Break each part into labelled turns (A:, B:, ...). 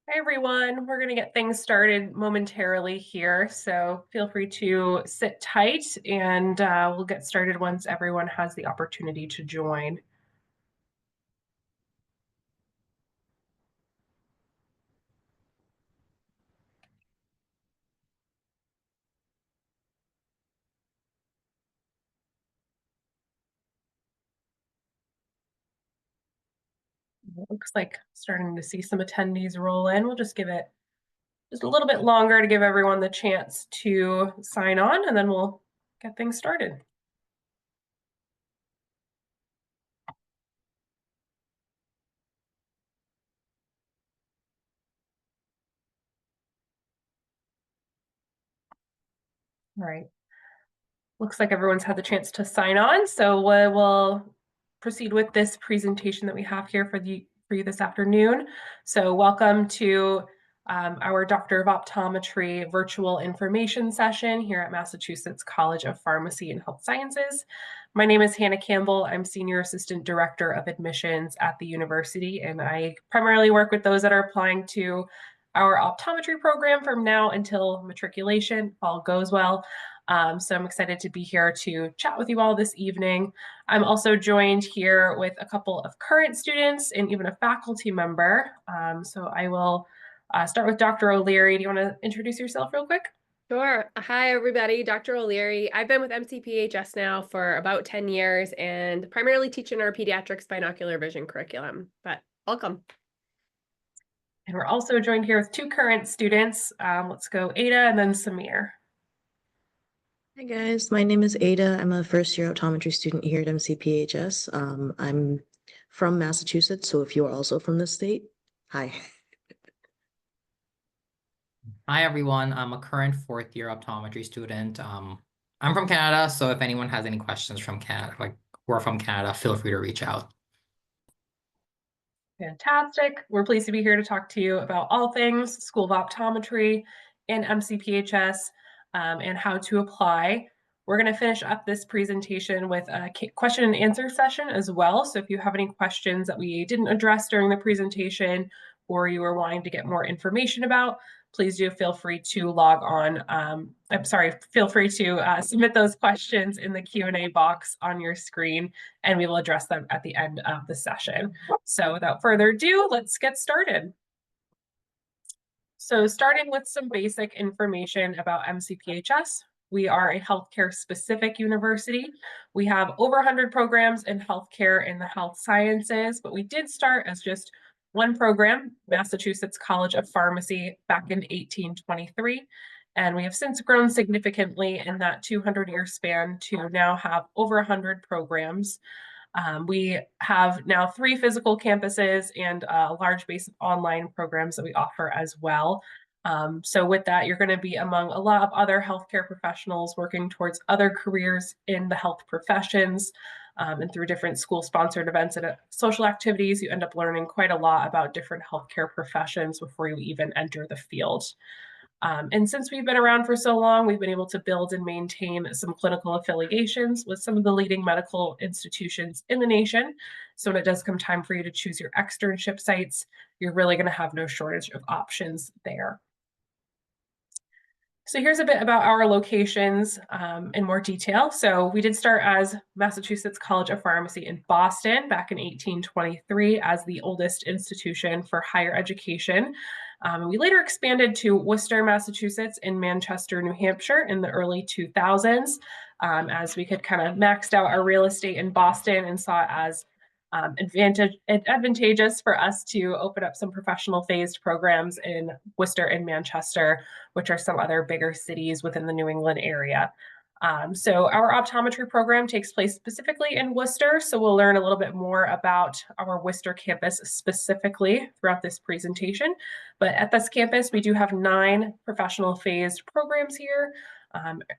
A: Hi, everyone. We're going to get things started momentarily here, so feel free to sit tight and we'll get started once everyone has the opportunity to join. It looks like starting to see some attendees roll in. We'll just give it just a little bit longer to give everyone the chance to sign on, and then we'll get things started. All right. Looks like everyone's had the chance to sign on, so we'll proceed with this presentation that we have here for you this afternoon. So welcome to our Doctor of Optometry virtual information session here at Massachusetts College of Pharmacy and Health Sciences. My name is Hannah Campbell. I'm Senior Assistant Director of Admissions at the university, and I primarily work with those that are applying to our optometry program from now until matriculation, if all goes well. So I'm excited to be here to chat with you all this evening. I'm also joined here with a couple of current students and even a faculty member. So I will start with Dr. O'Leary. Do you want to introduce yourself real quick?
B: Sure. Hi, everybody. Dr. O'Leary. I've been with MCPHS now for about 10 years and primarily teach in our pediatrics binocular vision curriculum, but welcome.
A: And we're also joined here with two current students. Let's go Ada and then Samir.
C: Hi guys, my name is Ada. I'm a first year optometry student here at MCPHS. I'm from Massachusetts, so if you are also from the state, hi.
D: Hi everyone, I'm a current fourth year optometry student. I'm from Canada, so if anyone has any questions from Canada, who are from Canada, feel free to reach out.
A: Fantastic. We're pleased to be here to talk to you about all things School of Optometry and MCPHS and how to apply. We're going to finish up this presentation with a question and answer session as well. So if you have any questions that we didn't address during the presentation or you are wanting to get more information about, please do feel free to log on. Feel free to submit those questions in the Q&A box on your screen, and we will address them at the end of the session. So without further ado, let's get started. So starting with some basic information about MCPHS, we are a healthcare specific university. We have over 100 programs in healthcare and the health sciences, but we did start as just one program, Massachusetts College of Pharmacy, back in 1823. And we have since grown significantly in that 200-year span to now have over 100 programs. We have now 3 physical campuses and a large base of online programs that we offer as well. So with that, you're going to be among a lot of other healthcare professionals working towards other careers in the health professions. And through different school-sponsored events and social activities, you end up learning quite a lot about different healthcare professions before you even enter the field. And since we've been around for so long, we've been able to build and maintain some clinical affiliations with some of the leading medical institutions in the nation. So when it does come time for you to choose your externship sites, you're really going to have no shortage of options there. So here's a bit about our locations in more detail. So we did start as Massachusetts College of Pharmacy in Boston back in 1823 as the oldest institution for higher education. We later expanded to Worcester, Massachusetts, and Manchester, New Hampshire in the early 2000s as we could kind of maxed out our real estate in Boston and saw it as advantageous for us to open up some professional phased programs in Worcester and Manchester, which are some other bigger cities within the New England area. So our optometry program takes place specifically in Worcester. So we'll learn a little bit more about our Worcester campus specifically throughout this presentation. But at this campus, we do have 9 professional phased programs here.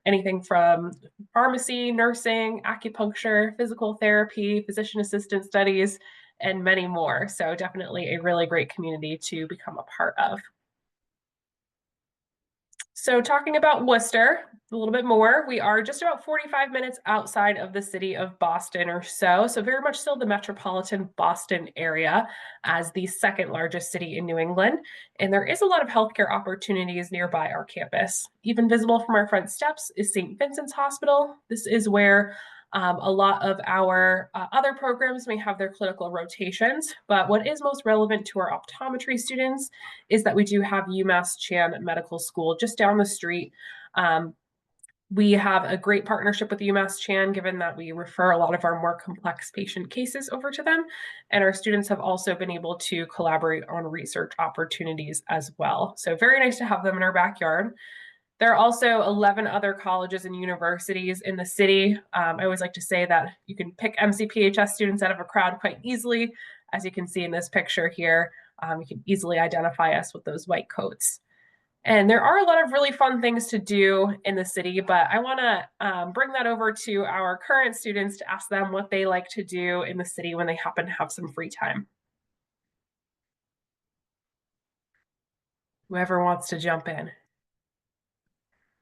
A: Anything from pharmacy, nursing, acupuncture, physical therapy, physician assistant studies, and many more. So definitely a really great community to become a part of. So talking about Worcester a little bit more, we are just about 45 minutes outside of the city of Boston or so. So very much still the metropolitan Boston area as the second largest city in New England. And there is a lot of healthcare opportunities nearby our campus. Even visible from our front steps is St. Vincent's Hospital. This is where a lot of our other programs may have their clinical rotations, but what is most relevant to our optometry students is that we do have UMass Chan Medical School just down the street. We have a great partnership with UMass Chan, given that we refer a lot of our more complex patient cases over to them. And our students have also been able to collaborate on research opportunities as well. So very nice to have them in our backyard. There are also 11 other colleges and universities in the city. I always like to say that you can pick MCPHS students out of a crowd quite easily. As you can see in this picture here, you can easily identify us with those white coats. And there are a lot of really fun things to do in the city, but I want to bring that over to our current students to ask them what they like to do in the city when they happen to have some free time. Whoever wants to jump in.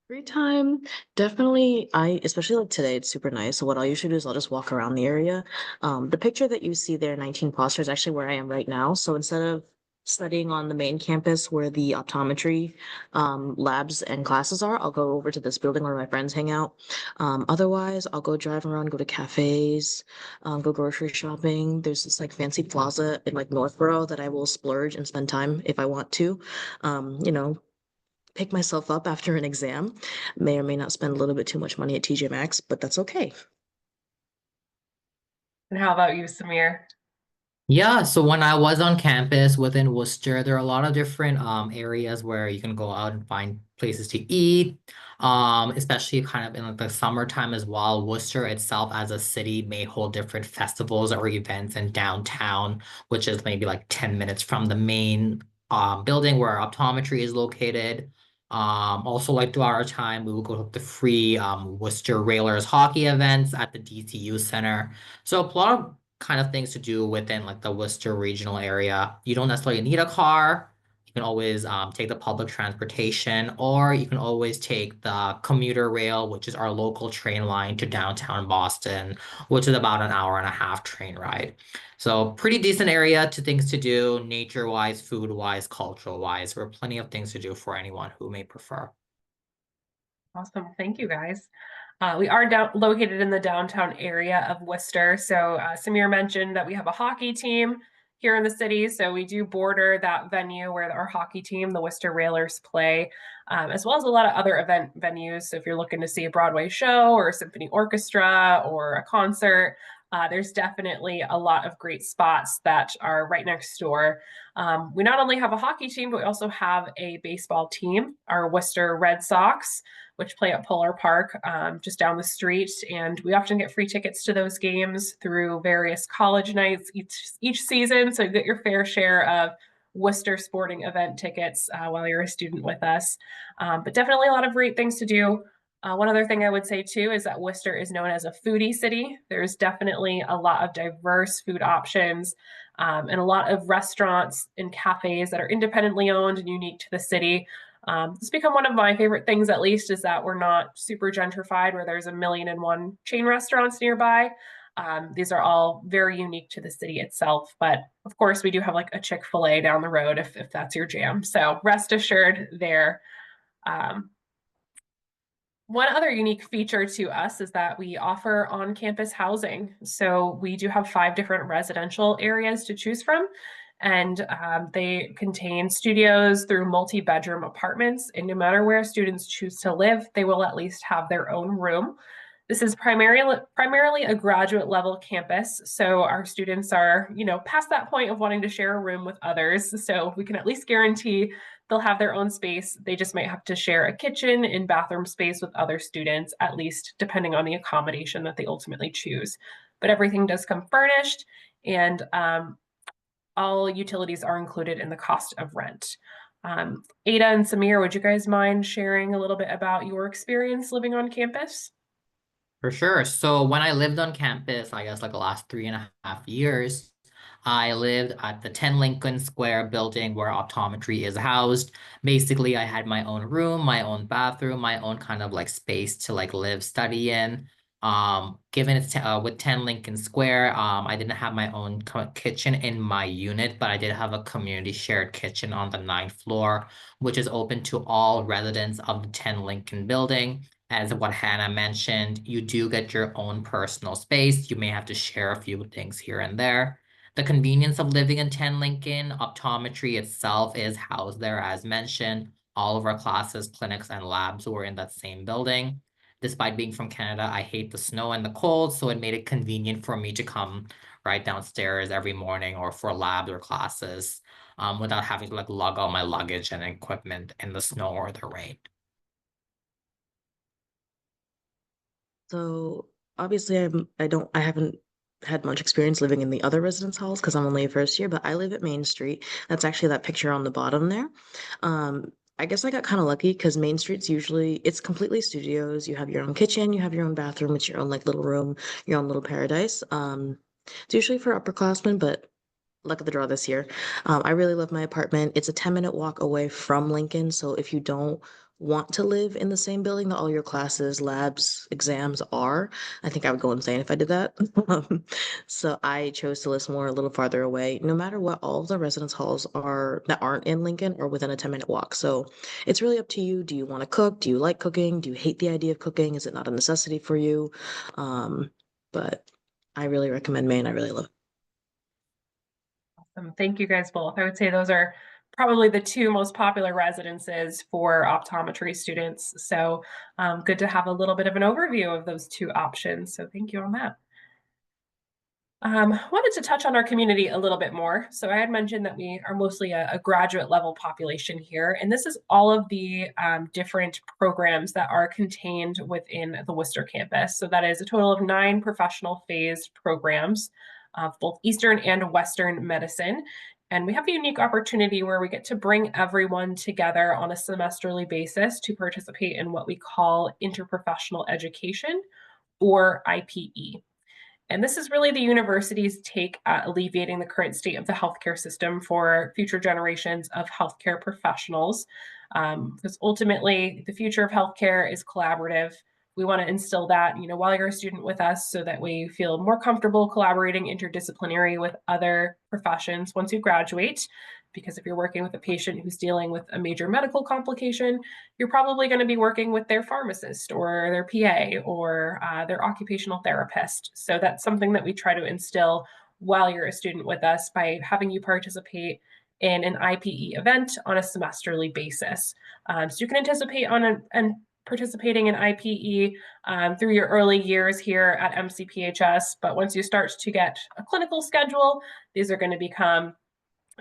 C: Free time, definitely. Especially like today, it's super nice. So what I'll usually do is I'll just walk around the area. The picture that you see there, 19 Foster, is actually where I am right now. So instead of studying on the main campus where the optometry labs and classes are, I'll go over to this building where my friends hang out. Otherwise, I'll go drive around, go to cafes, go grocery shopping. There's this like fancy plaza in like Northborough that I will splurge and spend time if I want to. You know, pick myself up after an exam. May or may not spend a little bit too much money at TJ Maxx, but that's okay.
A: And how about you, Samir?
D: Yeah, so when I was on campus within Worcester, there are a lot of different areas where you can go out and find places to eat. Especially kind of in like the summertime as well. Worcester itself as a city may hold different festivals or events in downtown, which is maybe like 10 minutes from the main building where our optometry is located. Also like throughout our time, we will go to the free Worcester Railers hockey events at the DCU Center. So a lot of kind of things to do within like the Worcester regional area. You don't necessarily need a car. You can always take the public transportation, or you can always take the commuter rail, which is our local train line to downtown Boston, which is about an hour and a half train ride. So pretty decent area to things to do, nature-wise, food-wise, cultural-wise. There are plenty of things to do for anyone who may prefer.
A: Awesome. Thank you, guys. We are located in the downtown area of Worcester. So Samir mentioned that we have a hockey team here in the city. So we do border that venue where our hockey team, the Worcester Railers, play, as well as a lot of other event venues. So if you're looking to see a Broadway show or a symphony orchestra or a concert, there's definitely a lot of great spots that are right next door. We not only have a hockey team, but we also have a baseball team, our Worcester Red Sox, which play at Polar Park just down the street. And we often get free tickets to those games through various college nights each season. So you get your fair share of Worcester sporting event tickets while you're a student with us. But definitely a lot of great things to do. One other thing I would say too is that Worcester is known as a foodie city. There's definitely a lot of diverse food options and a lot of restaurants and cafes that are independently owned and unique to the city. It's become one of my favorite things, at least, is that we're not super gentrified where there's a million and one chain restaurants nearby. These are all very unique to the city itself. But of course, we do have like a Chick-fil-A down the road if that's your jam. So rest assured there. One other unique feature to us is that we offer on-campus housing. So we do have 5 different residential areas to choose from, and they contain studios through multi-bedroom apartments. And no matter where students choose to live, they will at least have their own room. This is primarily a graduate level campus, so our students are, past that point of wanting to share a room with others. So we can at least guarantee they'll have their own space. They just might have to share a kitchen and bathroom space with other students, at least depending on the accommodation that they ultimately choose. But everything does come furnished, and all utilities are included in the cost of rent. Ada and Samir, would you guys mind sharing a little bit about your experience living on campus?
D: For sure. So when I lived on campus, I guess like the last 3.5 years, I lived at the 10 Lincoln Square building where optometry is housed. Basically, I had my own room, my own bathroom, my own kind of like space to like live, study in. Given it's with 10 Lincoln Square, I didn't have my own kitchen in my unit, but I did have a community shared kitchen on the 9th floor, which is open to all residents of the 10 Lincoln building. As what Hannah mentioned, you do get your own personal space. You may have to share a few things here and there. The convenience of living in 10 Lincoln, optometry itself is housed there as mentioned. All of our classes, clinics, and labs were in that same building. Despite being from Canada, I hate the snow and the cold, so it made it convenient for me to come right downstairs every morning or for labs or classes, without having to like lug all my luggage and equipment in the snow or the rain.
C: So obviously I haven't had much experience living in the other residence halls because I'm only a first year, but I live at Main Street. That's actually that picture on the bottom there. I guess I got kind of lucky because Main Street's usually it's completely studios. You have your own kitchen, you have your own bathroom, it's your own like little room, your own little paradise. It's usually for upperclassmen, but luck of the draw this year. I really love my apartment. It's a 10-minute walk away from Lincoln. So if you don't want to live in the same building that all your classes, labs, exams are, I think I would go insane if I did that. So I chose to list more a little farther away. No matter what, all of the residence halls are that aren't in Lincoln are within a 10-minute walk. So it's really up to you. Do you want to cook? Do you like cooking? Do you hate the idea of cooking? Is it not a necessity for you? But I really recommend Maine. I really love it.
A: Thank you guys both. I would say those are probably the two most popular residences for optometry students. So good to have a little bit of an overview of those two options. So thank you on that. Wanted to touch on our community a little bit more. So I had mentioned that we are mostly a graduate level population here, and this is all of the different programs that are contained within the Worcester campus. So that is a total of 9 professional phased programs of both Eastern and Western medicine. And we have a unique opportunity where we get to bring everyone together on a semesterly basis to participate in what we call interprofessional education, or IPE. And this is really the university's take at alleviating the current state of the healthcare system for future generations of healthcare professionals. Because ultimately, the future of healthcare is collaborative. We want to instill that, while you're a student with us, so that we feel more comfortable collaborating interdisciplinary with other professions once you graduate. Because if you're working with a patient who's dealing with a major medical complication, you're probably going to be working with their pharmacist or their PA or their occupational therapist. So that's something that we try to instill while you're a student with us by having you participate in an IPE event on a semesterly basis. So you can anticipate and participating in IPE through your early years here at MCPHS. But once you start to get a clinical schedule, these are going to become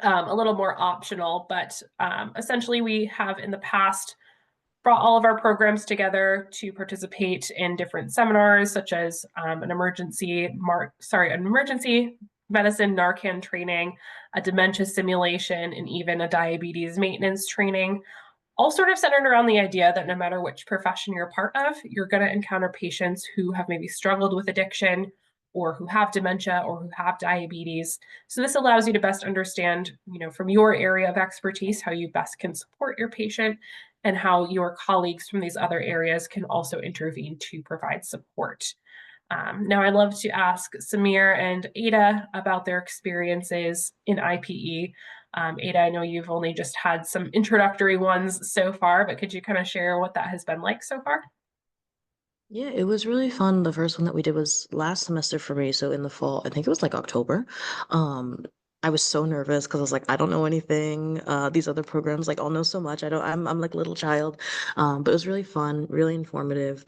A: a little more optional, but essentially we have in the past brought all of our programs together to participate in different seminars, such as an emergency medicine Narcan training, a dementia simulation, and even a diabetes maintenance training, all sort of centered around the idea that no matter which profession you're a part of, you're going to encounter patients who have maybe struggled with addiction or who have dementia or who have diabetes. So this allows you to best understand, from your area of expertise, how you best can support your patient and how your colleagues from these other areas can also intervene to provide support. Now, I'd love to ask Samir and Ada about their experiences in IPE. Ada, I know you've only just had some introductory ones so far, but could you kind of share what that has been like so far?
C: Yeah, it was really fun. The first one that we did was last semester for me, so in the fall, I think it was like October. Um, I was so nervous because I was like, I don't know anything. These other programs like all know so much. I'm like a little child. But it was really fun, really informative.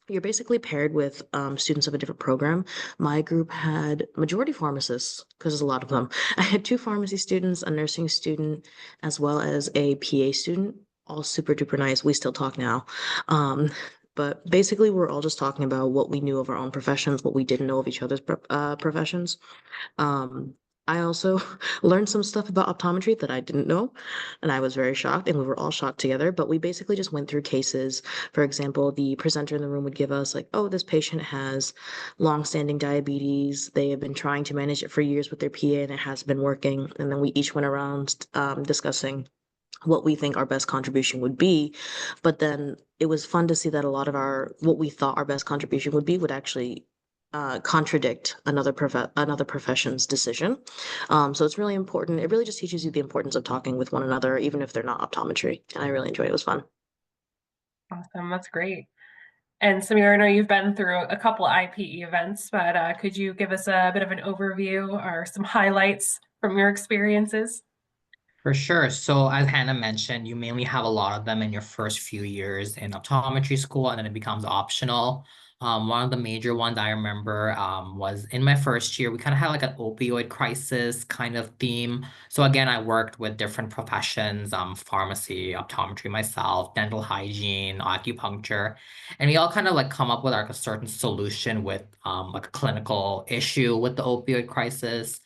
C: You're basically paired with students of a different program. My group had majority pharmacists because there's a lot of them. I had 2 pharmacy students, a nursing student, as well as a PA student. All super duper nice. We still talk now. Um, but basically, we're all just talking about what we knew of our own professions, what we didn't know of each other's professions. Um, I also learned some stuff about optometry that I didn't know, and I was very shocked, and we were all shocked together. But we basically just went through cases. For example, the presenter in the room would give us like, oh, this patient has long-standing diabetes. They have been trying to manage it for years with their PA, and it has been working. And then we each went around discussing what we think our best contribution would be. But then it was fun to see that a lot of our what we thought our best contribution would be would actually contradict another profession's decision. So it's really important. It really just teaches you the importance of talking with one another, even if they're not optometry. And I really enjoyed it. It was fun.
A: Awesome, that's great. And Samir, I know you've been through a couple IPE events, but could you give us a bit of an overview or some highlights from your experiences?
D: For sure. So as Hannah mentioned, you mainly have a lot of them in your first few years in optometry school, and then it becomes optional. One of the major ones I remember was in my first year, we kind of had like an opioid crisis kind of theme. So again, I worked with different professions, pharmacy, optometry myself, dental hygiene, acupuncture, and we all kind of like come up with like a certain solution with like a clinical issue with the opioid crisis.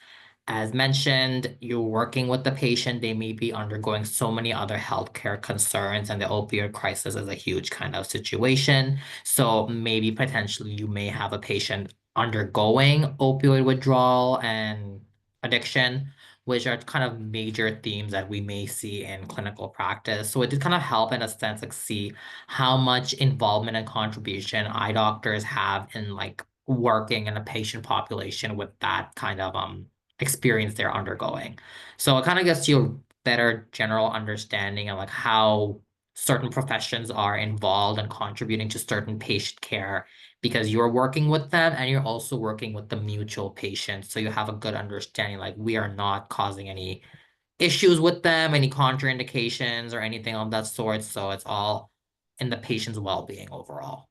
D: As mentioned, you're working with the patient, they may be undergoing so many other healthcare concerns, and the opioid crisis is a huge kind of situation. So maybe potentially you may have a patient undergoing opioid withdrawal and addiction, which are kind of major themes that we may see in clinical practice. So it did kind of help in a sense, like see how much involvement and contribution eye doctors have in like working in a patient population with that kind of experience they're undergoing. So it kind of gets you a better general understanding of like how certain professions are involved and contributing to certain patient care because you're working with them and you're also working with the mutual patient. So you have a good understanding, like we are not causing any issues with them, any contraindications or anything of that sort. So it's all in the patient's well-being overall.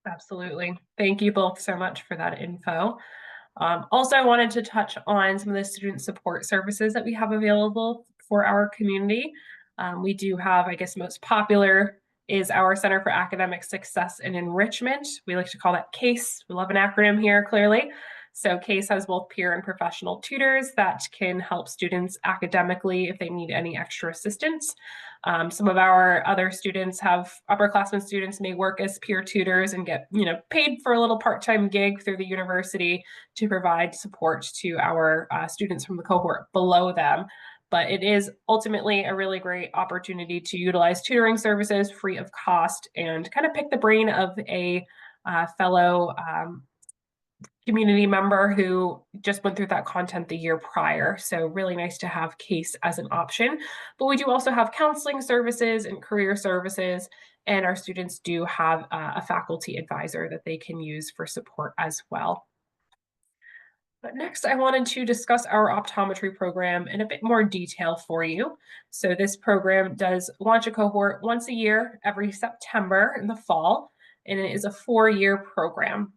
A: Absolutely. Thank you both so much for that info. Also, I wanted to touch on some of the student support services that we have available for our community. We do have, I guess, most popular is our Center for Academic Success and Enrichment. We like to call that CASE. We love an acronym here, clearly. So CASE has both peer and professional tutors that can help students academically if they need any extra assistance. Some of our other students have upperclassmen students may work as peer tutors and get, paid for a little part-time gig through the university to provide support to our students from the cohort below them. But it is ultimately a really great opportunity to utilize tutoring services free of cost and kind of pick the brain of a fellow community member who just went through that content the year prior. So really nice to have CASE as an option. But we do also have counseling services and career services, and our students do have a faculty advisor that they can use for support as well. But next, I wanted to discuss our optometry program in a bit more detail for you. So this program does launch a cohort once a year, every September in the fall, and it is a 4-year program.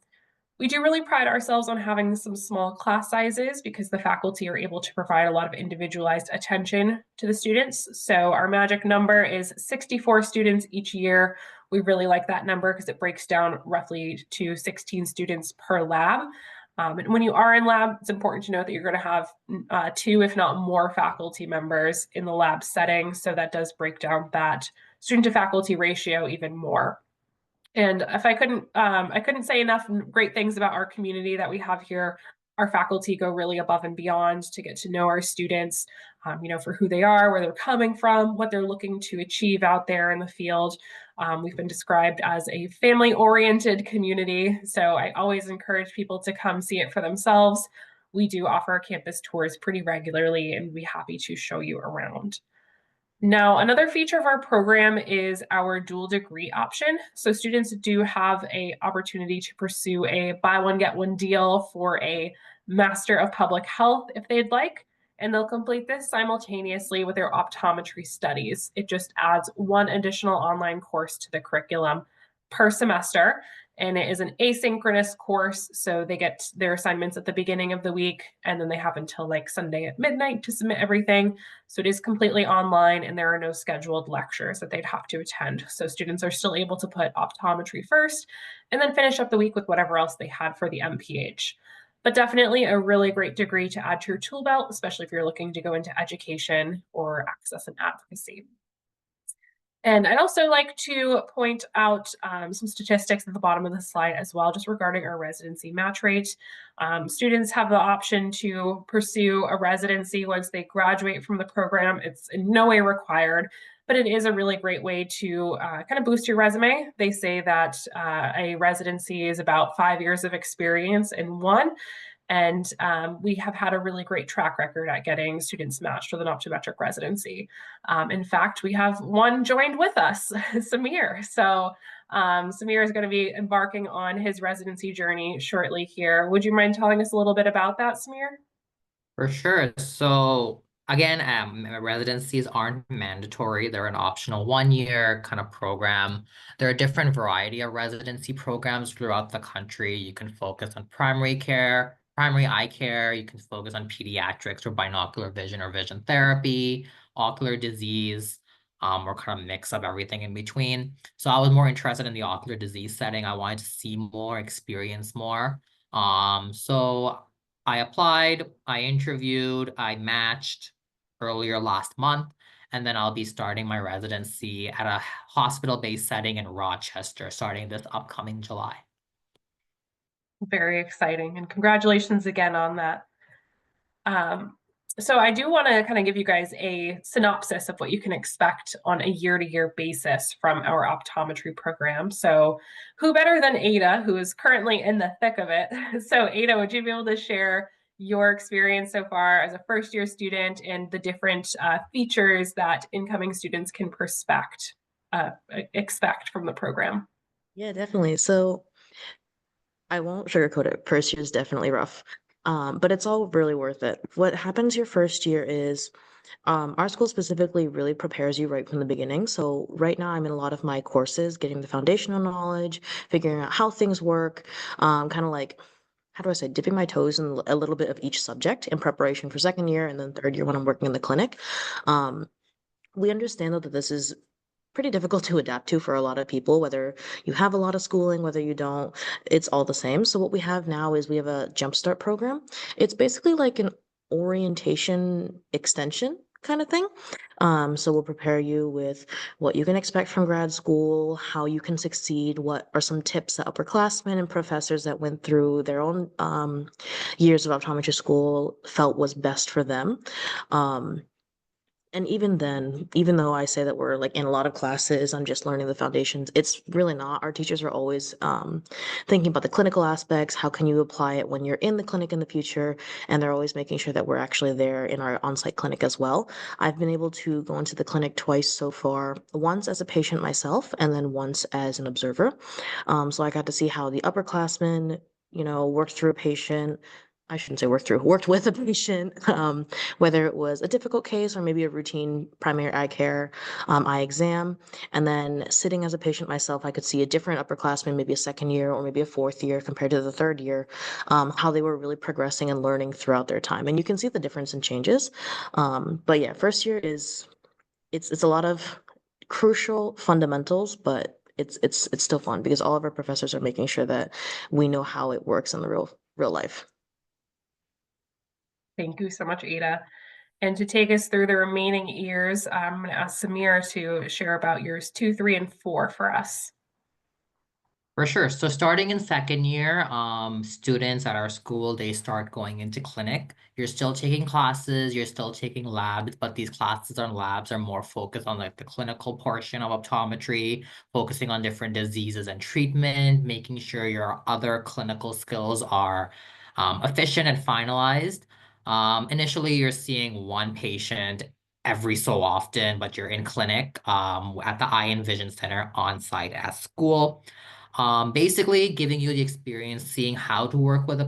A: We do really pride ourselves on having some small class sizes because the faculty are able to provide a lot of individualized attention to the students. So our magic number is 64 students each year. We really like that number because it breaks down roughly to 16 students per lab. And when you are in lab, it's important to note that you're going to have 2, if not more, faculty members in the lab setting. So that does break down that student to faculty ratio even more. And if I couldn't say enough great things about our community that we have here. Our faculty go really above and beyond to get to know our students, for who they are, where they're coming from, what they're looking to achieve out there in the field. We've been described as a family-oriented community, so I always encourage people to come see it for themselves. We do offer campus tours pretty regularly, and we'd be happy to show you around. Now, another feature of our program is our dual degree option. So students do have an opportunity to pursue a buy one, get one deal for a Master of Public Health if they'd like, and they'll complete this simultaneously with their optometry studies. It just adds one additional online course to the curriculum per semester, and it is an asynchronous course, so they get their assignments at the beginning of the week, and then they have until like Sunday at midnight to submit everything. So it is completely online, and there are no scheduled lectures that they'd have to attend. So students are still able to put optometry first and then finish up the week with whatever else they had for the MPH. but definitely a really great degree to add to your tool belt, especially if you're looking to go into education or access and advocacy. And I'd also like to point out some statistics at the bottom of the slide as well, just regarding our residency match rate. Students have the option to pursue a residency once they graduate from the program. It's in no way required, but it is a really great way to kind of boost your resume. They say that a residency is about 5 years of experience in one. And we have had a really great track record at getting students matched with an optometric residency. In fact, we have one joined with us, Samir. So Samir is going to be embarking on his residency journey shortly here. Would you mind telling us a little bit about that, Samir?
D: For sure. So again, residencies aren't mandatory. They're an optional 1 year kind of program. There are a different variety of residency programs throughout the country. You can focus on primary care, primary eye care. You can focus on pediatrics or binocular vision or vision therapy, ocular disease, or kind of mix of everything in between. So I was more interested in the ocular disease setting. I wanted to see more, experience more. So I applied, I interviewed, I matched earlier last month, and then I'll be starting my residency at a hospital-based setting in Rochester, starting this upcoming July.
A: Very exciting, and congratulations again on that. So I do want to kind of give you guys a synopsis of what you can expect on a year-to-year basis from our optometry program. So who better than Ada, who is currently in the thick of it? So Ada, would you be able to share your experience so far as a first-year student and the different features that incoming students can expect from the program?
C: Yeah, definitely. So I won't sugarcoat it. First year is definitely rough. But it's all really worth it. What happens your first year is our school specifically really prepares you right from the beginning. So right now I'm in a lot of my courses, getting the foundational knowledge, figuring out how things work, kind of like, how do I say, dipping my toes in a little bit of each subject in preparation for second year and then third year when I'm working in the clinic. Um, we understand though that this is pretty difficult to adapt to for a lot of people, whether you have a lot of schooling, whether you don't, it's all the same. So what we have now is we have a jumpstart program. It's basically like an orientation extension kind of thing. So we'll prepare you with what you can expect from grad school, how you can succeed, what are some tips that upperclassmen and professors that went through their own years of optometry school felt was best for them. Um, and even then, even though I say that we're like in a lot of classes, I'm just learning the foundations, it's really not. Our teachers are always thinking about the clinical aspects. How can you apply it when you're in the clinic in the future? And they're always making sure that we're actually there in our on-site clinic as well. I've been able to go into the clinic twice so far, once as a patient myself, and then once as an observer. So I got to see how the upperclassmen, worked through a patient. I shouldn't say worked with a patient, whether it was a difficult case or maybe a routine primary eye care eye exam. And then sitting as a patient myself, I could see a different upperclassman, maybe a second year or maybe a fourth year compared to the third year, how they were really progressing and learning throughout their time. And you can see the difference in changes. But yeah, first year it's a lot of crucial fundamentals, but it's still fun because all of our professors are making sure that we know how it works in the real life.
A: Thank you so much, Ada. And to take us through the remaining years, I'm going to ask Samir to share about years 2, 3, and 4 for us.
D: For sure. So starting in second year, students at our school, they start going into clinic. You're still taking classes, you're still taking labs, but these classes and labs are more focused on like the clinical portion of optometry, focusing on different diseases and treatment, making sure your other clinical skills are efficient and finalized. Initially, you're seeing one patient every so often, but you're in clinic at the Eye and Vision Center on site at school. Basically giving you the experience, seeing how to work with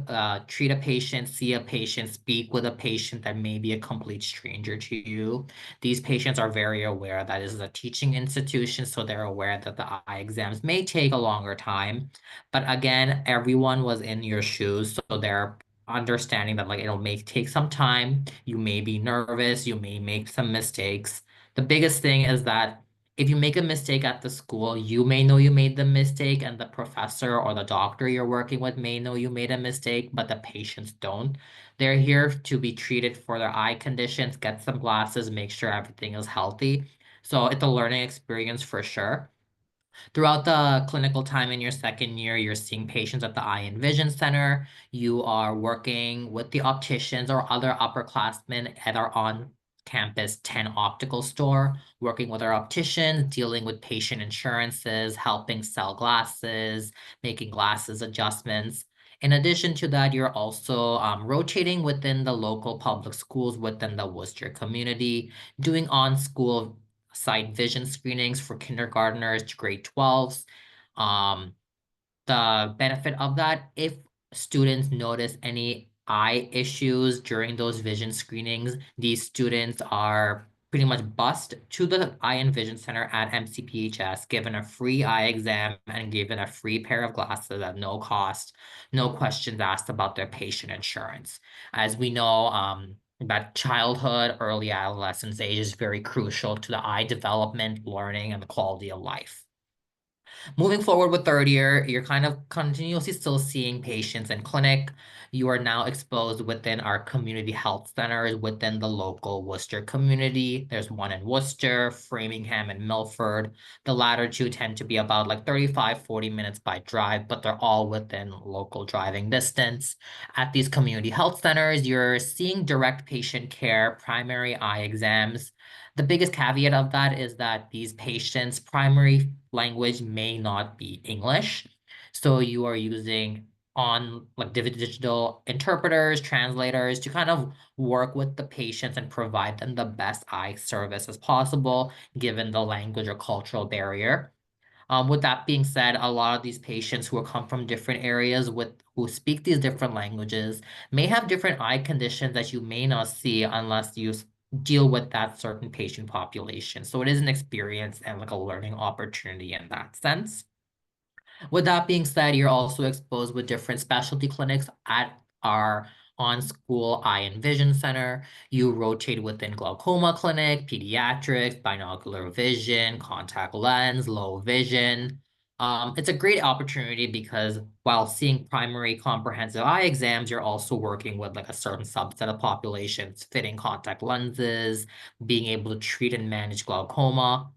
D: treat a patient, see a patient, speak with a patient that may be a complete stranger to you. These patients are very aware that this is a teaching institution, so they're aware that the eye exams may take a longer time. But again, everyone was in your shoes, so they're understanding that like it'll take some time. You may be nervous, you may make some mistakes. The biggest thing is that If you make a mistake at the school, you may know you made the mistake, and the professor or the doctor you're working with may know you made a mistake, but the patients don't. They're here to be treated for their eye conditions, get some glasses, make sure everything is healthy. So it's a learning experience for sure. Throughout the clinical time in your second year, you're seeing patients at the Eye and Vision Center. You are working with the opticians or other upperclassmen at our on-campus 10 optical store, working with our opticians, dealing with patient insurances, helping sell glasses, making glasses adjustments. In addition to that, you're also rotating within the local public schools within the Worcester community, doing on-school site vision screenings for kindergartners to grade 12s. Um, the benefit of that, if students notice any eye issues during those vision screenings, these students are pretty much bused to the Eye and Vision Center at MCPHS, given a free eye exam and given a free pair of glasses at no cost, no questions asked about their patient insurance. As we know, that childhood, early adolescence age is very crucial to the eye development, learning, and the quality of life. Moving forward with third year, you're kind of continuously still seeing patients in clinic. You are now exposed within our community health centers within the local Worcester community. There's one in Worcester, Framingham, and Milford. The latter two tend to be about like 35, 40 minutes by drive, but they're all within local driving distance. At these community health centers, you're seeing direct patient care, primary eye exams. The biggest caveat of that is that these patients' primary language may not be English. So you are using on like digital interpreters, translators to kind of work with the patients and provide them the best eye service as possible, given the language or cultural barrier. With that being said, a lot of these patients who come from different areas who speak these different languages may have different eye conditions that you may not see unless you deal with that certain patient population. So it is an experience and like a learning opportunity in that sense. With that being said, you're also exposed with different specialty clinics at our on-school eye and vision center. You rotate within glaucoma clinic, pediatrics, binocular vision, contact lens, low vision. It's a great opportunity because while seeing primary comprehensive eye exams, you're also working with like a certain subset of populations, fitting contact lenses, being able to treat and manage glaucoma.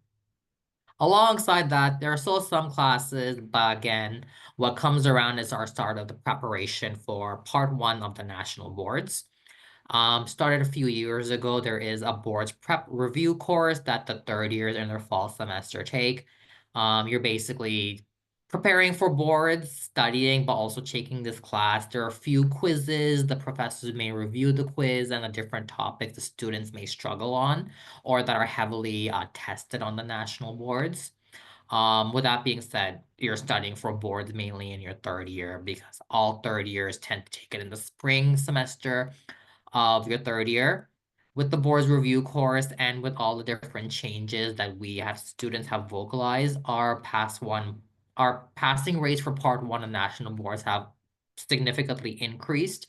D: Alongside that, there are still some classes, but again, what comes around is our start of the preparation for part one of the national boards. Started a few years ago. There is a boards prep review course that the third years in their fall semester take. You're basically preparing for boards, studying, but also taking this class. There are a few quizzes. The professors may review the quiz and the different topics the students may struggle on or that are heavily tested on the national boards. With that being said, you're studying for boards mainly in your third year because all third years tend to take it in the spring semester of your third year. With the board's review course and with all the different changes that we have students have vocalized, our passing rates for part one of national boards have significantly increased,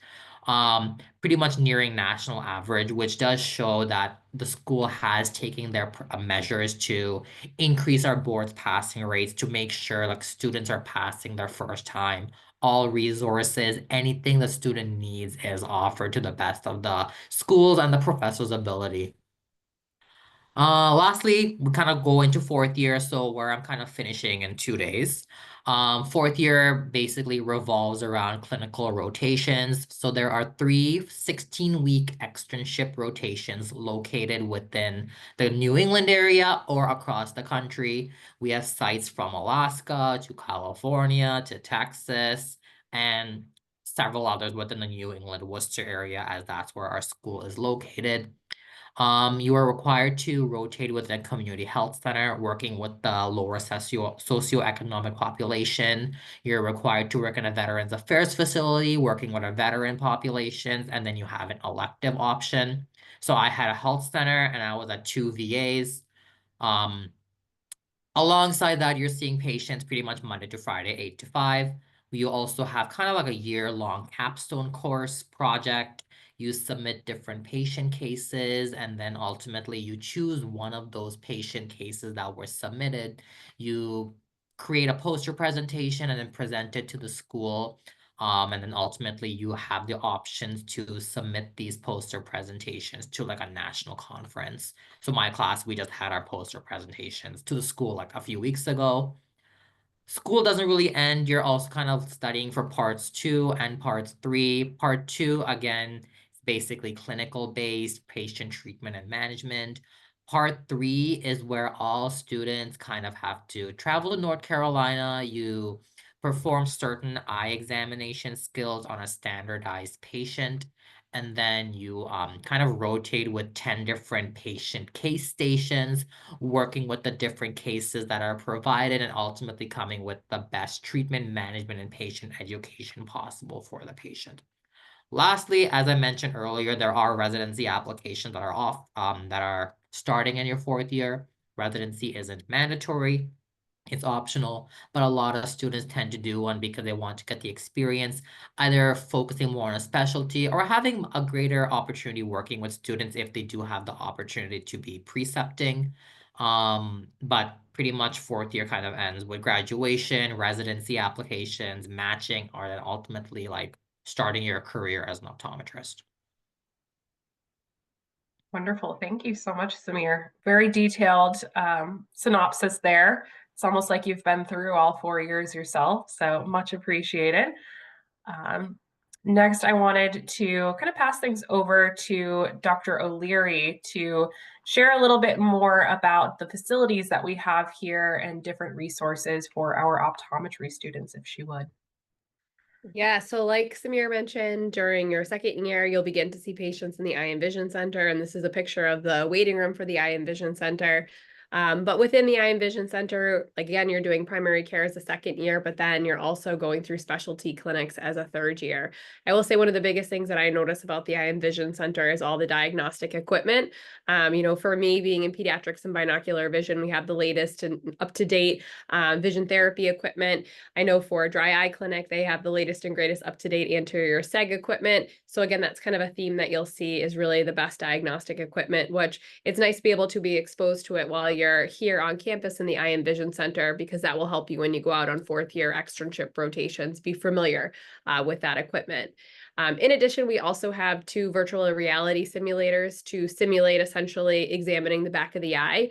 D: pretty much nearing national average, which does show that the school has taken their measures to increase our board's passing rates to make sure like students are passing their first time. All resources, anything the student needs is offered to the best of the schools and the professor's ability. Lastly, we kind of go into fourth year, so where I'm kind of finishing in 2 days. Fourth year basically revolves around clinical rotations. So there are three 16-week externship rotations located within the New England area or across the country. We have sites from Alaska to California to Texas and several others within the New England Worcester area, as that's where our school is located. You are required to rotate within community health center, working with the lower socioeconomic population. You're required to work in a Veterans Affairs facility, working with a veteran populations, and then you have an elective option. So I had a health center and I was at two VAs. Um, Alongside that, you're seeing patients pretty much Monday to Friday, 8 to 5. You also have kind of like a year-long capstone course project. You submit different patient cases, and then ultimately you choose one of those patient cases that were submitted. You create a poster presentation and then present it to the school. And then ultimately you have the options to submit these poster presentations to like a national conference. So my class, we just had our poster presentations to the school like a few weeks ago. School doesn't really end. You're also kind of studying for parts 2 and parts 3. Part 2, again, is basically clinical based, patient treatment and management. Part 3 is where all students kind of have to travel to North Carolina. You perform certain eye examination skills on a standardized patient. And then you kind of rotate with 10 different patient case stations, working with the different cases that are provided, and ultimately coming with the best treatment management and patient education possible for the patient. Lastly, as I mentioned earlier, there are residency applications that are starting in your 4th year. Residency isn't mandatory. It's optional, but a lot of students tend to do one because they want to get the experience, either focusing more on a specialty or having a greater opportunity working with students if they do have the opportunity to be precepting. But pretty much 4th year kind of ends with graduation, residency applications, matching, or then ultimately like starting your career as an optometrist.
A: Wonderful. Thank you so much, Samir. Very detailed synopsis there. It's almost like you've been through all 4 years yourself, so much appreciated. Next, I wanted to kind of pass things over to Dr. O'Leary to share a little bit more about the facilities that we have here and different resources for our optometry students, if she would.
B: Yeah, so like Samir mentioned, during your 2nd year, you'll begin to see patients in the Eye and Vision Center, and this is a picture of the waiting room for the Eye and Vision Center. But within the Eye and Vision Center, again, you're doing primary care as a 2nd year, but then you're also going through specialty clinics as a 3rd year. I will say one of the biggest things that I notice about the Eye and Vision Center is all the diagnostic equipment. For me, being in pediatrics and binocular vision, we have the latest and up-to-date vision therapy equipment. I know for a dry eye clinic, they have the latest and greatest up-to-date anterior seg equipment. So again, that's kind of a theme that you'll see is really the best diagnostic equipment, which it's nice to be able to be exposed to it while you're here on campus in the Eye and Vision Center, because that will help you when you go out on 4th year externship rotations, be familiar with that equipment. In addition, we also have 2 virtual reality simulators to simulate essentially examining the back of the eye.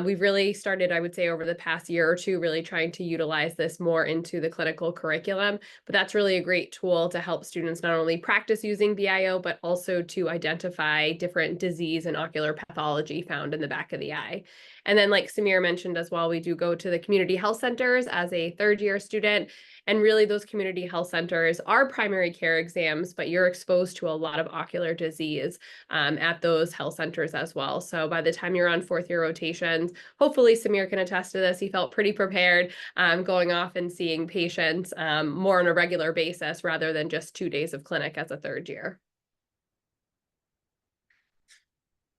B: We've really started, I would say, over the past year or 2, really trying to utilize this more into the clinical curriculum. But that's really a great tool to help students not only practice using VIO, but also to identify different disease and ocular pathology found in the back of the eye. And then, like Samir mentioned as well, we do go to the community health centers as a 3rd year student. And really, those community health centers are primary care exams, but you're exposed to a lot of ocular disease at those health centers as well. So by the time you're on 4th year rotations, hopefully Samir can attest to this, he felt pretty prepared going off and seeing patients more on a regular basis rather than just 2 days of clinic as a 3rd year.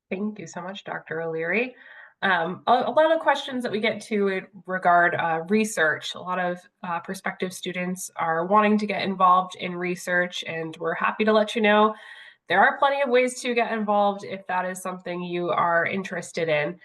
A: Thank you so much, Dr. O'Leary. A lot of questions that we get to regard research. A lot of prospective students are wanting to get involved in research, and we're happy to let you know there are plenty of ways to get involved if that is something you are interested in.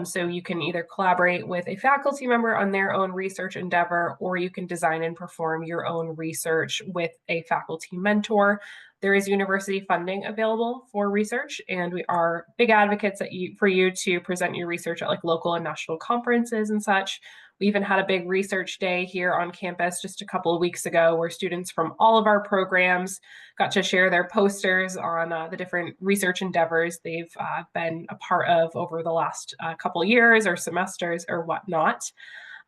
A: So you can either collaborate with a faculty member on their own research endeavor, or you can design and perform your own research with a faculty mentor. There is university funding available for research, and we are big advocates for you to present your research at like local and national conferences and such. We even had a big research day here on campus just a couple of weeks ago where students from all of our programs got to share their posters on the different research endeavors they've been a part of over the last couple of years or semesters or whatnot.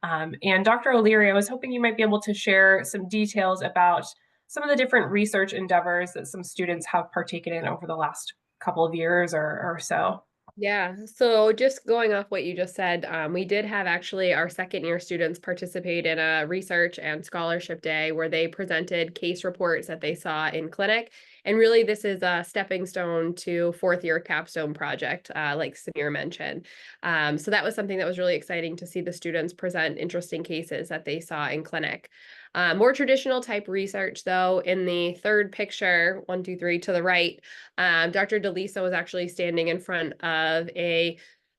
A: And Dr. O'Leary, I was hoping you might be able to share some details about some of the different research endeavors that some students have partaken in over the last couple of years or so.
B: Yeah, so just going off what you just said, we did have actually our 2nd year students participate in a research and scholarship day where they presented case reports that they saw in clinic. And really, this is a stepping stone to fourth year capstone project, like Samir mentioned. So that was something that was really exciting to see the students present interesting cases that they saw in clinic. More traditional type research, though, in the third picture, 1, 2, 3 to the right, Dr. DeLisa was actually standing in front of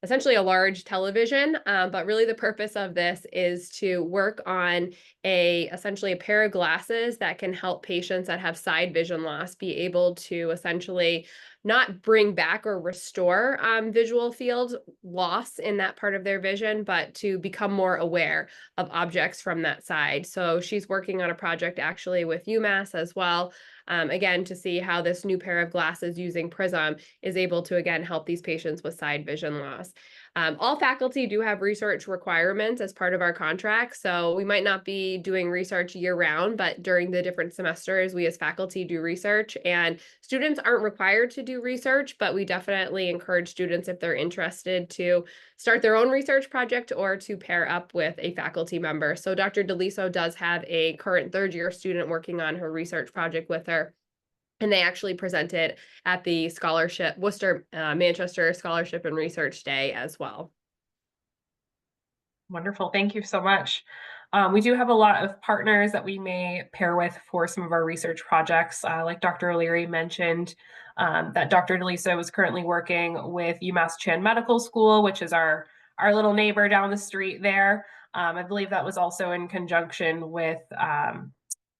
B: essentially a large television, but really the purpose of this is to work on essentially a pair of glasses that can help patients that have side vision loss be able to essentially not bring back or restore visual field loss in that part of their vision, but to become more aware of objects from that side. So she's working on a project actually with UMass as well, again, to see how this new pair of glasses using Prism is able to, again, help these patients with side vision loss. All faculty do have research requirements as part of our contract, so we might not be doing research year round, but during the different semesters, we as faculty do research, and students aren't required to do research, but we definitely encourage students, if they're interested, to start their own research project or to pair up with a faculty member. So Dr. DeLiso does have a current third year student working on her research project with her. And they actually presented at the scholarship, Worcester, Manchester Scholarship and Research Day as well.
A: Wonderful. Thank you so much. We do have a lot of partners that we may pair with for some of our research projects. Like Dr. O'Leary mentioned, that Dr. DeLiso is currently working with UMass Chan Medical School, which is our little neighbor down the street there. I believe that was also in conjunction with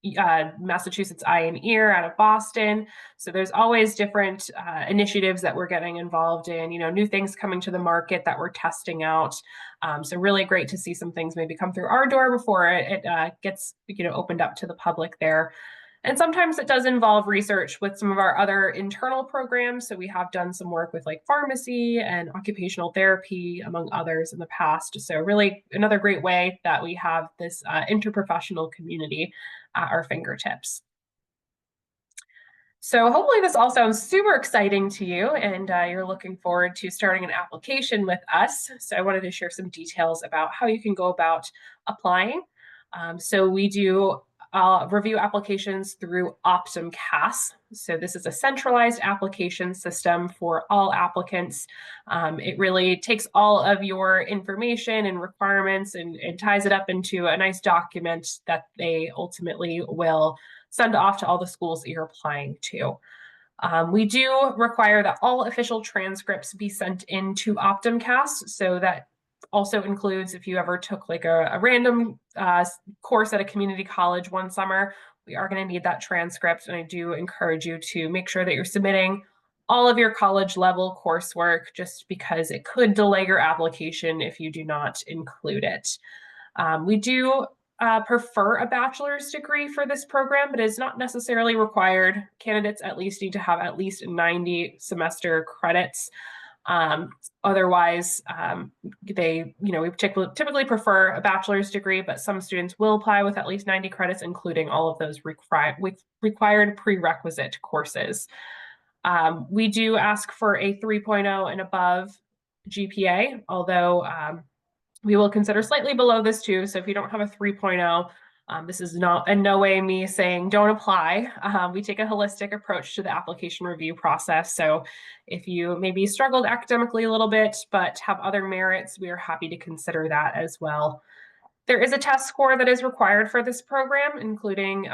A: Massachusetts Eye and Ear out of Boston. So there's always different initiatives that we're getting involved in, new things coming to the market that we're testing out. So really great to see some things maybe come through our door before it gets, opened up to the public there. And sometimes it does involve research with some of our other internal programs. So we have done some work with like pharmacy and occupational therapy, among others in the past. So really another great way that we have this interprofessional community at our fingertips. So hopefully this all sounds super exciting to you and you're looking forward to starting an application with us. So I wanted to share some details about how you can go about applying. So we do review applications through OptumCAS. So this is a centralized application system for all applicants. It really takes all of your information and requirements and ties it up into a nice document that they ultimately will send off to all the schools that you're applying to. We do require that all official transcripts be sent into OptumCAS. So that also includes if you ever took like a random course at a community college one summer, we are going to need that transcript. And I do encourage you to make sure that you're submitting all of your college level coursework, just because it could delay your application if you do not include it. We do prefer a bachelor's degree for this program, but it's not necessarily required. Candidates at least need to have at least 90 semester credits. Otherwise, we typically prefer a bachelor's degree, but some students will apply with at least 90 credits, including all of those required prerequisite courses. We do ask for a 3.0 and above GPA, although we will consider slightly below this too. So if you don't have a 3.0, this is not in no way me saying don't apply. We take a holistic approach to the application review process. So if you maybe struggled academically a little bit, but have other merits, we are happy to consider that as well. There is a test score that is required for this program, including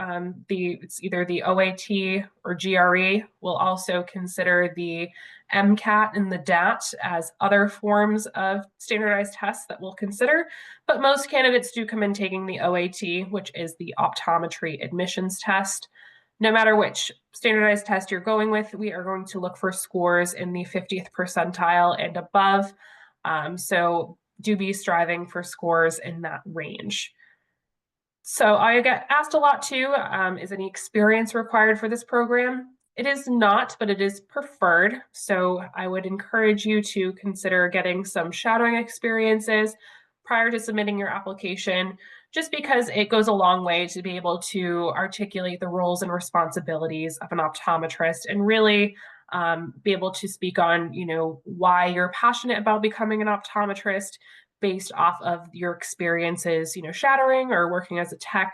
A: it's either the OAT or GRE. We'll also consider the MCAT and the DAT as other forms of standardized tests that we'll consider. But most candidates do come in taking the OAT, which is the optometry admissions test. No matter which standardized test you're going with, we are going to look for scores in the 50th percentile and above. So do be striving for scores in that range. So I get asked a lot too, is any experience required for this program? It is not, but it is preferred. So I would encourage you to consider getting some shadowing experiences prior to submitting your application, just because it goes a long way to be able to articulate the roles and responsibilities of an optometrist and really be able to speak on, why you're passionate about becoming an optometrist based off of your experiences, shadowing or working as a tech,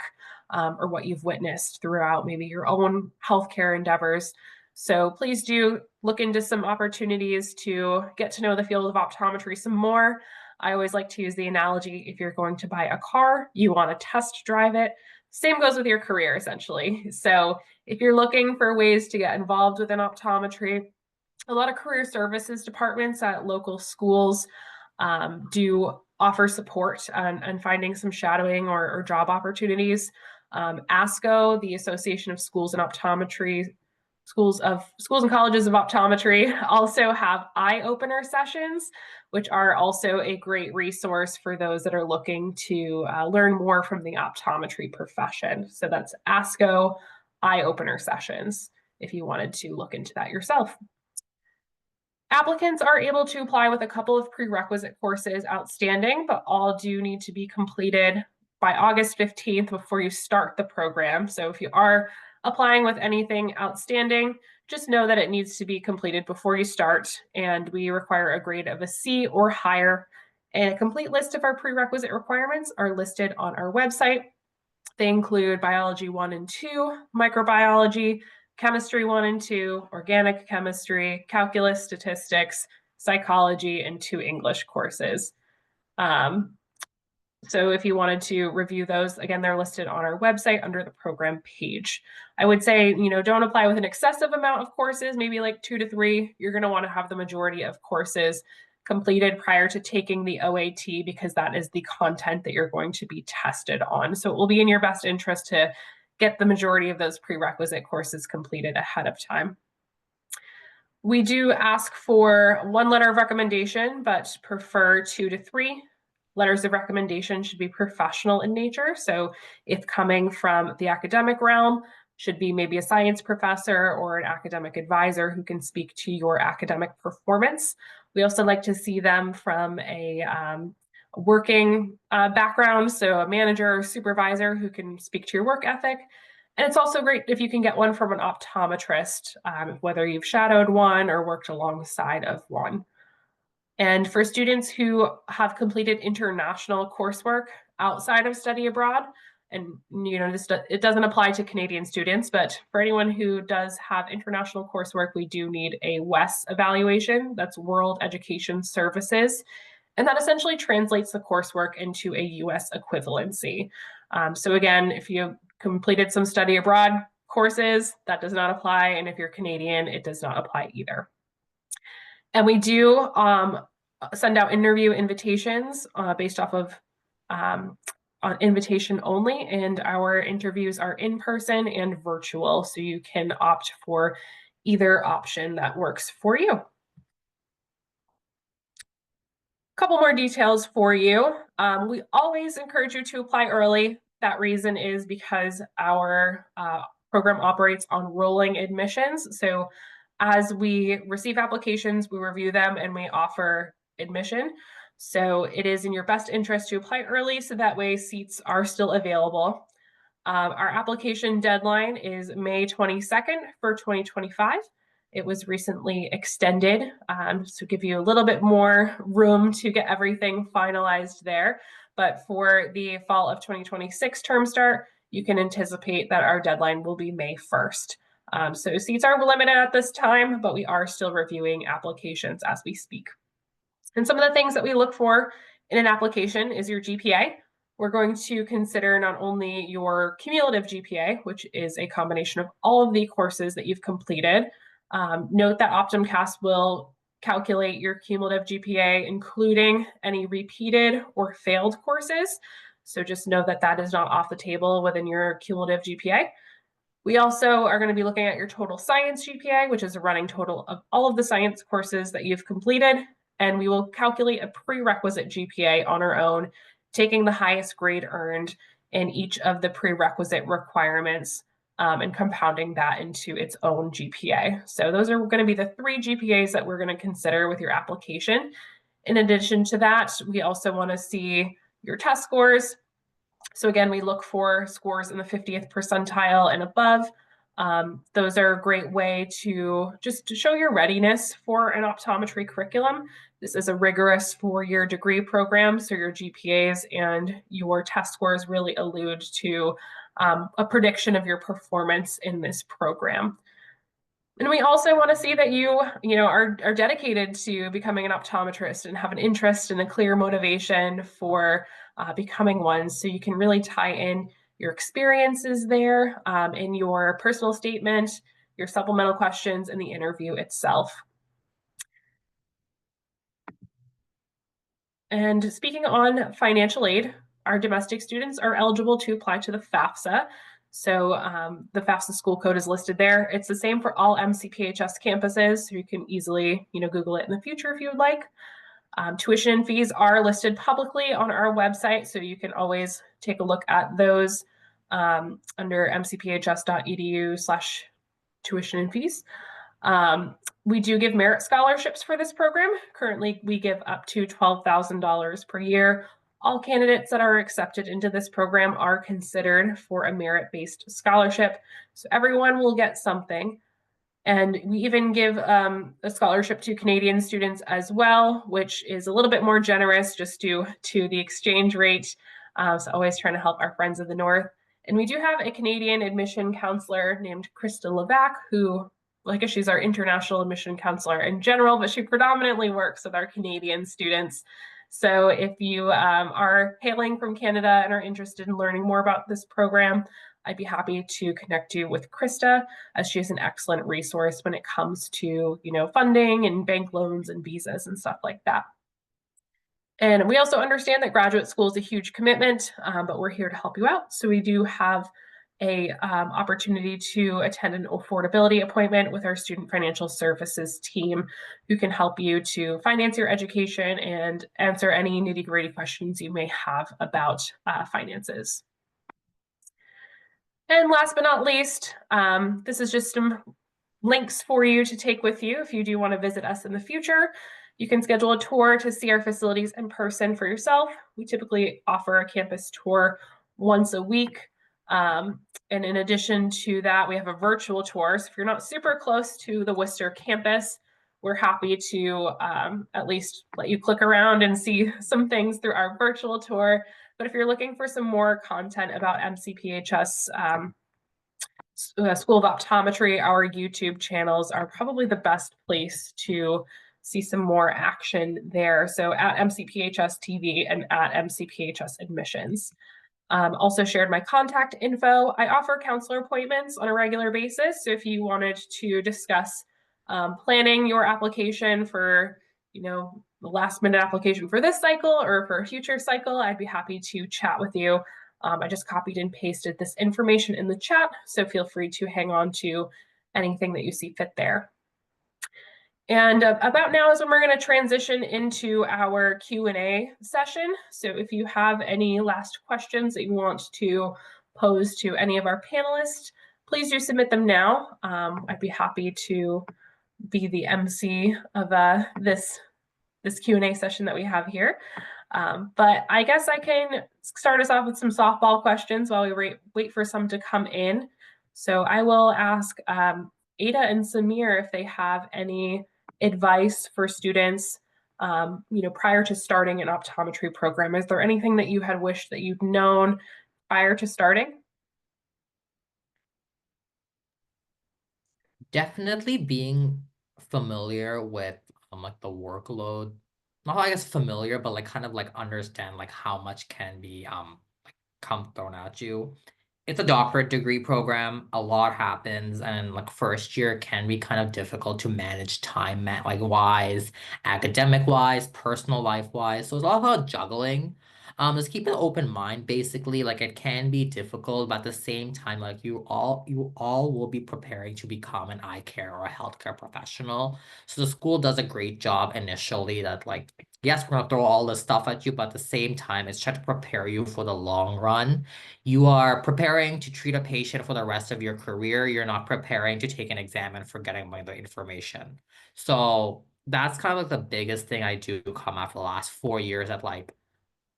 A: or what you've witnessed throughout maybe your own healthcare endeavors. So please do look into some opportunities to get to know the field of optometry some more. I always like to use the analogy, if you're going to buy a car, you want to test drive it. Same goes with your career, essentially. So if you're looking for ways to get involved within optometry, a lot of career services departments at local schools do offer support on finding some shadowing or job opportunities. ASCO, the Association of Schools and Optometry, Schools and Colleges of Optometry, also have eye opener sessions, which are also a great resource for those that are looking to learn more from the optometry profession. So that's ASCO eye opener sessions, if you wanted to look into that yourself. Applicants are able to apply with a couple of prerequisite courses outstanding, but all do need to be completed by August 15th before you start the program. So if you are applying with anything outstanding, just know that it needs to be completed before you start, and we require a grade of a C or higher. And a complete list of our prerequisite requirements are listed on our website. They include biology 1 and 2, microbiology, chemistry 1 and 2, organic chemistry, calculus, statistics, psychology, and 2 English courses. So if you wanted to review those, again, they're listed on our website under the program page. I would say, don't apply with an excessive amount of courses, maybe like 2 to 3. You're going to want to have the majority of courses completed prior to taking the OAT, because that is the content that you're going to be tested on. So it will be in your best interest to get the majority of those prerequisite courses completed ahead of time. We do ask for 1 letter of recommendation, but prefer 2 to 3. Letters of recommendation should be professional in nature. So if coming from the academic realm, should be maybe a science professor or an academic advisor who can speak to your academic performance. We also like to see them from a working background, so a manager or supervisor who can speak to your work ethic. And it's also great if you can get one from an optometrist, whether you've shadowed one or worked alongside of one. And for students who have completed international coursework outside of study abroad, and it doesn't apply to Canadian students, but for anyone who does have international coursework, we do need a WES evaluation. That's World Education Services. And that essentially translates the coursework into a US equivalency. So again, if you completed some study abroad courses, that does not apply. And if you're Canadian, it does not apply either. And we do send out interview invitations based off of on invitation only, and our interviews are in person and virtual, so you can opt for either option that works for you. A couple more details for you. We always encourage you to apply early. That reason is because our program operates on rolling admissions. So as we receive applications, we review them and we offer admission. So it is in your best interest to apply early, so that way seats are still available. Our application deadline is May 22nd for 2025. It was recently extended to give you a little bit more room to get everything finalized there. But for the fall of 2026 term start, you can anticipate that our deadline will be May 1st. So seats are limited at this time, but we are still reviewing applications as we speak. And some of the things that we look for in an application is your GPA. We're going to consider not only your cumulative GPA, which is a combination of all of the courses that you've completed. Note that OptumCast will calculate your cumulative GPA, including any repeated or failed courses. So just know that that is not off the table within your cumulative GPA. We also are going to be looking at your total science GPA, which is a running total of all of the science courses that you've completed. And we will calculate a prerequisite GPA on our own, taking the highest grade earned in each of the prerequisite requirements and compounding that into its own GPA. So those are going to be the 3 GPAs that we're going to consider with your application. In addition to that, we also want to see your test scores. So again, we look for scores in the 50th percentile and above. Those are a great way to just show your readiness for an optometry curriculum. This is a rigorous 4-year degree program, so your GPAs and your test scores really allude to a prediction of your performance in this program. And we also want to see that are dedicated to becoming an optometrist and have an interest and a clear motivation for becoming one. So you can really tie in your experiences there in your personal statement, your supplemental questions, and the interview itself. And speaking on financial aid, our domestic students are eligible to apply to the FAFSA. So the FAFSA school code is listed there. It's the same for all MCPHS campuses, so you can easily, Google it in the future if you would like. Tuition and fees are listed publicly on our website, so you can always take a look at those under mcphs.edu/tuition and fees. We do give merit scholarships for this program. Currently, we give up to $12,000 per year. All candidates that are accepted into this program are considered for a merit-based scholarship. So everyone will get something. And we even give a scholarship to Canadian students as well, which is a little bit more generous just due to the exchange rate. So always trying to help our friends in the North. And we do have a Canadian admission counselor named Krista Levac, who, I guess she's our international admission counselor in general, but she predominantly works with our Canadian students. So if you are hailing from Canada and are interested in learning more about this program, I'd be happy to connect you with Krista, as she is an excellent resource when it comes to, funding and bank loans and visas and stuff like that. And we also understand that graduate school is a huge commitment, but we're here to help you out. So we do have a opportunity to attend an affordability appointment with our student financial services team, who can help you to finance your education and answer any nitty-gritty questions you may have about finances. And last but not least, this is just some links for you to take with you if you do want to visit us in the future. You can schedule a tour to see our facilities in person for yourself. We typically offer a campus tour once a week. And in addition to that, we have a virtual tour. So if you're not super close to the Worcester campus, we're happy to at least let you click around and see some things through our virtual tour. But if you're looking for some more content about MCPHS School of Optometry, our YouTube channels are probably the best place to see some more action there. So at MCPHS TV and at MCPHS Admissions. Also shared my contact info. I offer counselor appointments on a regular basis. So if you wanted to discuss planning your application for, the last minute application for this cycle or for a future cycle, I'd be happy to chat with you. I just copied and pasted this information in the chat, so feel free to hang on to anything that you see fit there. And about now is when we're going to transition into our Q&A session. So if you have any last questions that you want to pose to any of our panelists, please do submit them now. I'd be happy to be the MC of this Q&A session that we have here. But I guess I can start us off with some softball questions while we wait for some to come in. So I will ask Ada and Samir if they have any advice for students, prior to starting an optometry program. Is there anything that you had wished that you'd known prior to starting?
D: Definitely being familiar with like the workload. Not I guess familiar, but like kind of like understand like how much can be like come thrown at you. It's a doctorate degree program. A lot happens, and like first year can be kind of difficult to manage time, like wise, academic wise, personal life wise. So it's a lot about juggling. Just keep an open mind. Basically, like it can be difficult, but at the same time, like you all will be preparing to become an eye care or a healthcare professional. So the school does a great job initially. That like yes, we're gonna throw all this stuff at you, but at the same time, it's trying to prepare you for the long run. You are preparing to treat a patient for the rest of your career. You're not preparing to take an exam and forgetting about the information. So that's kind of like the biggest thing I do come after the last 4 years at like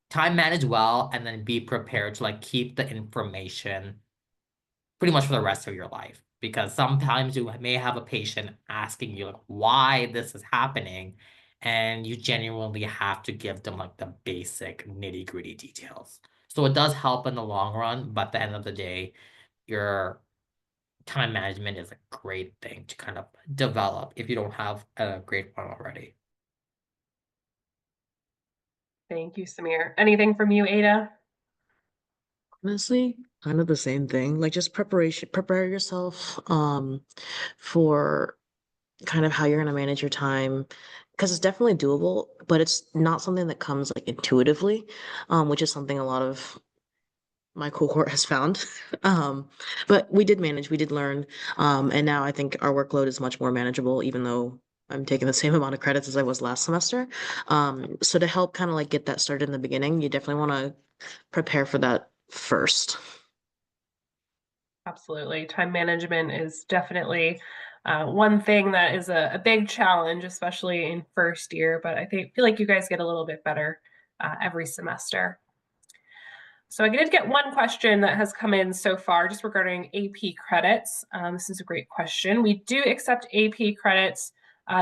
D: time manage well and then be prepared to like keep the information pretty much for the rest of your life. Because sometimes you may have a patient asking you like why this is happening, and you genuinely have to give them like the basic nitty-gritty details. So it does help in the long run, but at the end of the day, your time management is a great thing to kind of develop if you don't have a great one already.
A: Thank you, Samir. Anything from you, Ada?
C: Honestly, kind of the same thing. Like just prepare yourself for kind of how you're gonna manage your time because it's definitely doable, but it's not something that comes like intuitively, which is something a lot of my cohort has found. But we did manage, we did learn, and now I think our workload is much more manageable, even though I'm taking the same amount of credits as I was last semester. So to help kind of like get that started in the beginning, you definitely want to prepare for that first.
A: Absolutely. Time management is definitely one thing that is a big challenge, especially in first year, but feel like you guys get a little bit better every semester. So I did get one question that has come in so far just regarding AP credits. This is a great question. We do accept AP credits.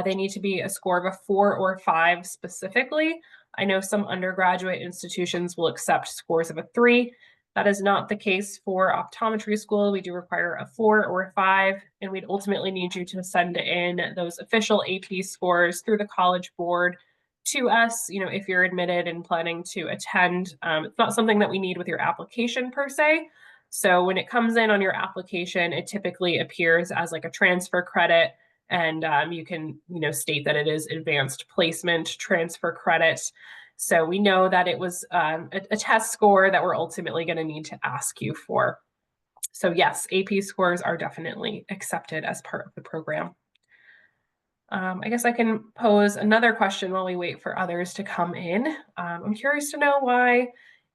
A: They need to be a score of a 4 or 5 specifically. I know some undergraduate institutions will accept scores of a 3. That is not the case for optometry school. We do require a 4 or a 5, and we'd ultimately need you to send in those official AP scores through the college board to us, if you're admitted and planning to attend. It's not something that we need with your application per se. So when it comes in on your application, it typically appears as like a transfer credit, and you can, state that it is advanced placement transfer credit. So we know that it was a test score that we're ultimately going to need to ask you for. So yes, AP scores are definitely accepted as part of the program. I guess I can pose another question while we wait for others to come in. I'm curious to know why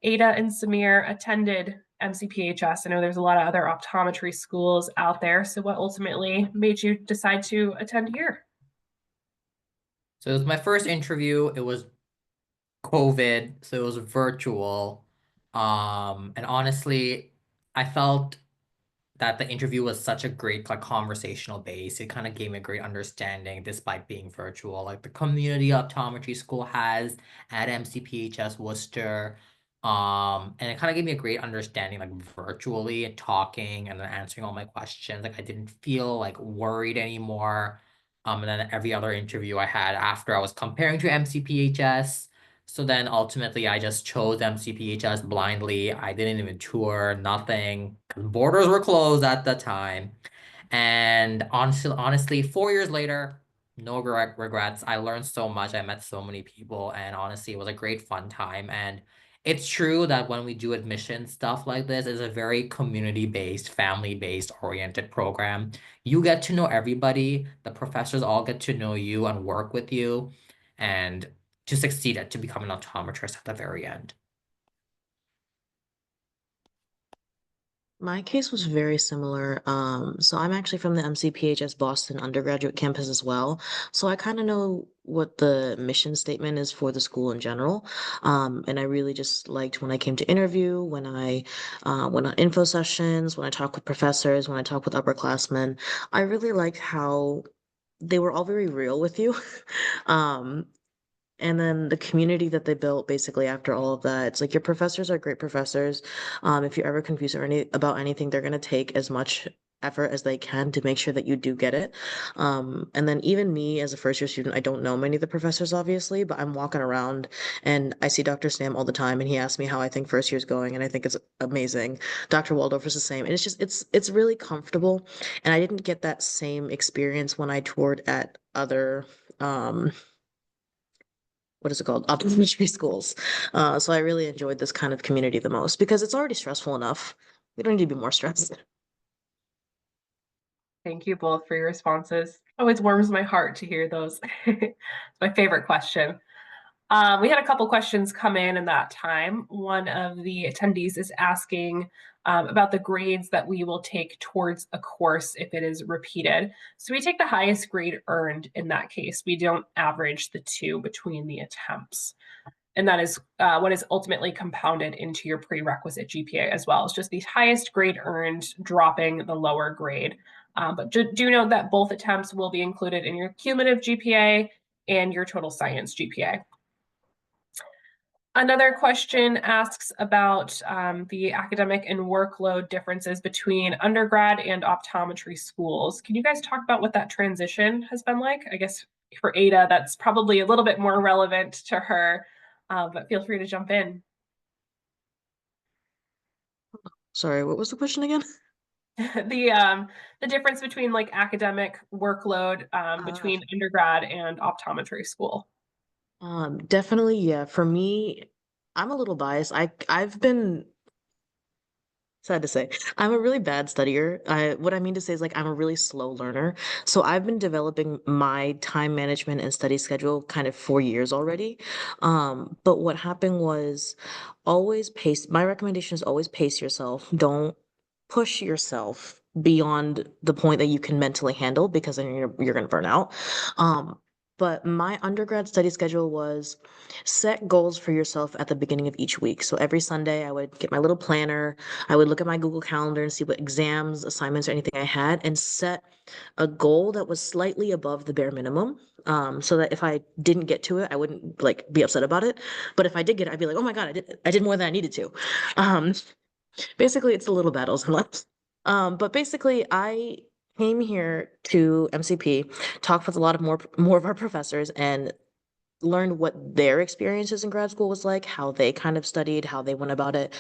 A: Ada and Samir attended MCPHS. I know there's a lot of other optometry schools out there. So what ultimately made you decide to attend here?
D: So it was my first interview. It was COVID, so it was virtual. And honestly, I felt that the interview was such a great like conversational base. It kind of gave me a great understanding despite being virtual. Like the community optometry school has at MCPHS Worcester. And it kind of gave me a great understanding like virtually and talking and then answering all my questions. Like I didn't feel like worried anymore. And then every other interview I had after I was comparing to MCPHS. So then ultimately I just chose MCPHS blindly. I didn't even tour, nothing, because borders were closed at the time. And honestly, 4 years later, no regrets. I learned so much. I met so many people, and honestly, it was a great fun time. And it's true that when we do admission stuff like this, it's a very community-based, family-based oriented program. You get to know everybody. The professors all get to know you and work with you. And to succeed to become an optometrist at the very end.
C: My case was very similar. So I'm actually from the MCPHS Boston undergraduate campus as well. So I kind of know what the mission statement is for the school in general. And I really just liked when I came to interview, when I went on info sessions, when I talked with professors, when I talked with upperclassmen. I really liked how they were all very real with you. Um, and then the community that they built basically after all of that, it's like your professors are great professors. If you're ever confused or about anything, they're gonna take as much effort as they can to make sure that you do get it. And then even me as a first year student, I don't know many of the professors obviously, but I'm walking around and I see Dr. Snam all the time and he asks me how I think first year's going and I think it's amazing. Dr. Waldorf is the same. And it's just it's really comfortable. And I didn't get that same experience when I toured at other what is it called? Optometry schools. So I really enjoyed this kind of community the most because it's already stressful enough. We don't need to be more stressed.
A: Thank you both for your responses. Always warms my heart to hear those. It's my favorite question. We had a couple questions come in that time. One of the attendees is asking about the grades that we will take towards a course if it is repeated. So we take the highest grade earned in that case. We don't average the two between the attempts. And that is what is ultimately compounded into your prerequisite GPA as well. It's just the highest grade earned dropping the lower grade. But do note that both attempts will be included in your cumulative GPA and your total science GPA. Another question asks about the academic and workload differences between undergrad and optometry schools. Can you guys talk about what that transition has been like? I guess for Ada, that's probably a little bit more relevant to her, but feel free to jump in.
C: Sorry, what was the question again?
A: The difference between like academic workload
C: Ah.
A: between undergrad and optometry school.
C: Definitely, yeah. For me, I'm a little biased. I've been sad to say, I'm a really bad studier. What I mean to say is like I'm a really slow learner. So I've been developing my time management and study schedule kind of for years already. But what happened was always pace. My recommendation is always pace yourself. Don't push yourself beyond the point that you can mentally handle because then you're gonna burn out. But my undergrad study schedule was set goals for yourself at the beginning of each week. So every Sunday I would get my little planner. I would look at my Google Calendar and see what exams, assignments, or anything I had and set a goal that was slightly above the bare minimum. So that if I didn't get to it, I wouldn't like be upset about it. But if I did get it, I'd be like, oh my God, I did more than I needed to. Um, Basically it's the little battles in life. But basically I came here to MCP, talked with a lot of more of our professors and learned what their experiences in grad school was like, how they kind of studied, how they went about it.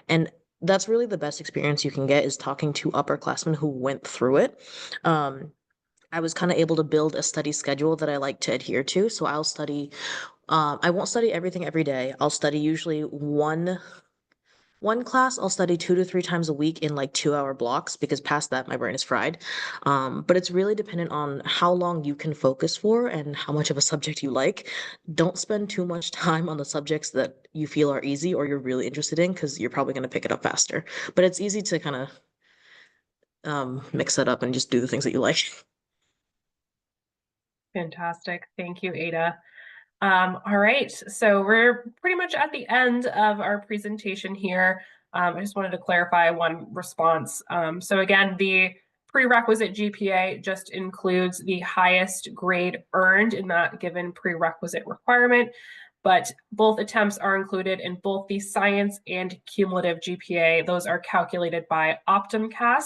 C: And that's really the best experience you can get is talking to upperclassmen who went through it. I was kind of able to build a study schedule that I like to adhere to. So I'll study, I won't study everything every day. I'll study usually one class I'll study 2 to 3 times a week in like 2 hour blocks because past that my brain is fried. But it's really dependent on how long you can focus for and how much of a subject you like. Don't spend too much time on the subjects that you feel are easy or you're really interested in because you're probably going to pick it up faster. But it's easy to kind of mix it up and just do the things that you like.
A: Fantastic. Thank you, Ada. All right, so we're pretty much at the end of our presentation here. I just wanted to clarify one response. So again, the prerequisite GPA just includes the highest grade earned in that given prerequisite requirement, but both attempts are included in both the science and cumulative GPA. Those are calculated by OptumCAS.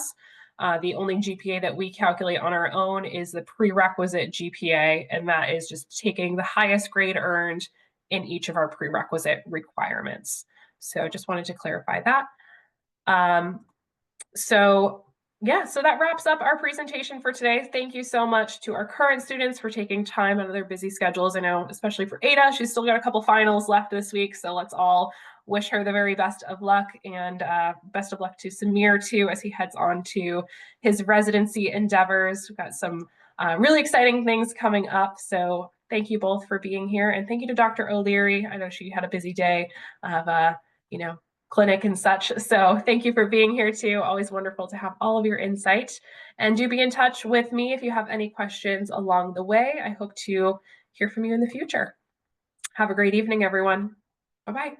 A: The only GPA that we calculate on our own is the prerequisite GPA, and that is just taking the highest grade earned in each of our prerequisite requirements. So just wanted to clarify that. So that wraps up our presentation for today. Thank you so much to our current students for taking time out of their busy schedules. I know, especially for Ada, she's still got a couple finals left this week, so let's all wish her the very best of luck, and best of luck to Samir too as he heads on to his residency endeavors. We've got some really exciting things coming up, so thank you both for being here, and thank you to Dr. O'Leary. I know she had a busy day of clinic and such. So thank you for being here too. Always wonderful to have all of your insight. And do be in touch with me if you have any questions along the way. I hope to hear from you in the future. Have a great evening, everyone. Bye-bye.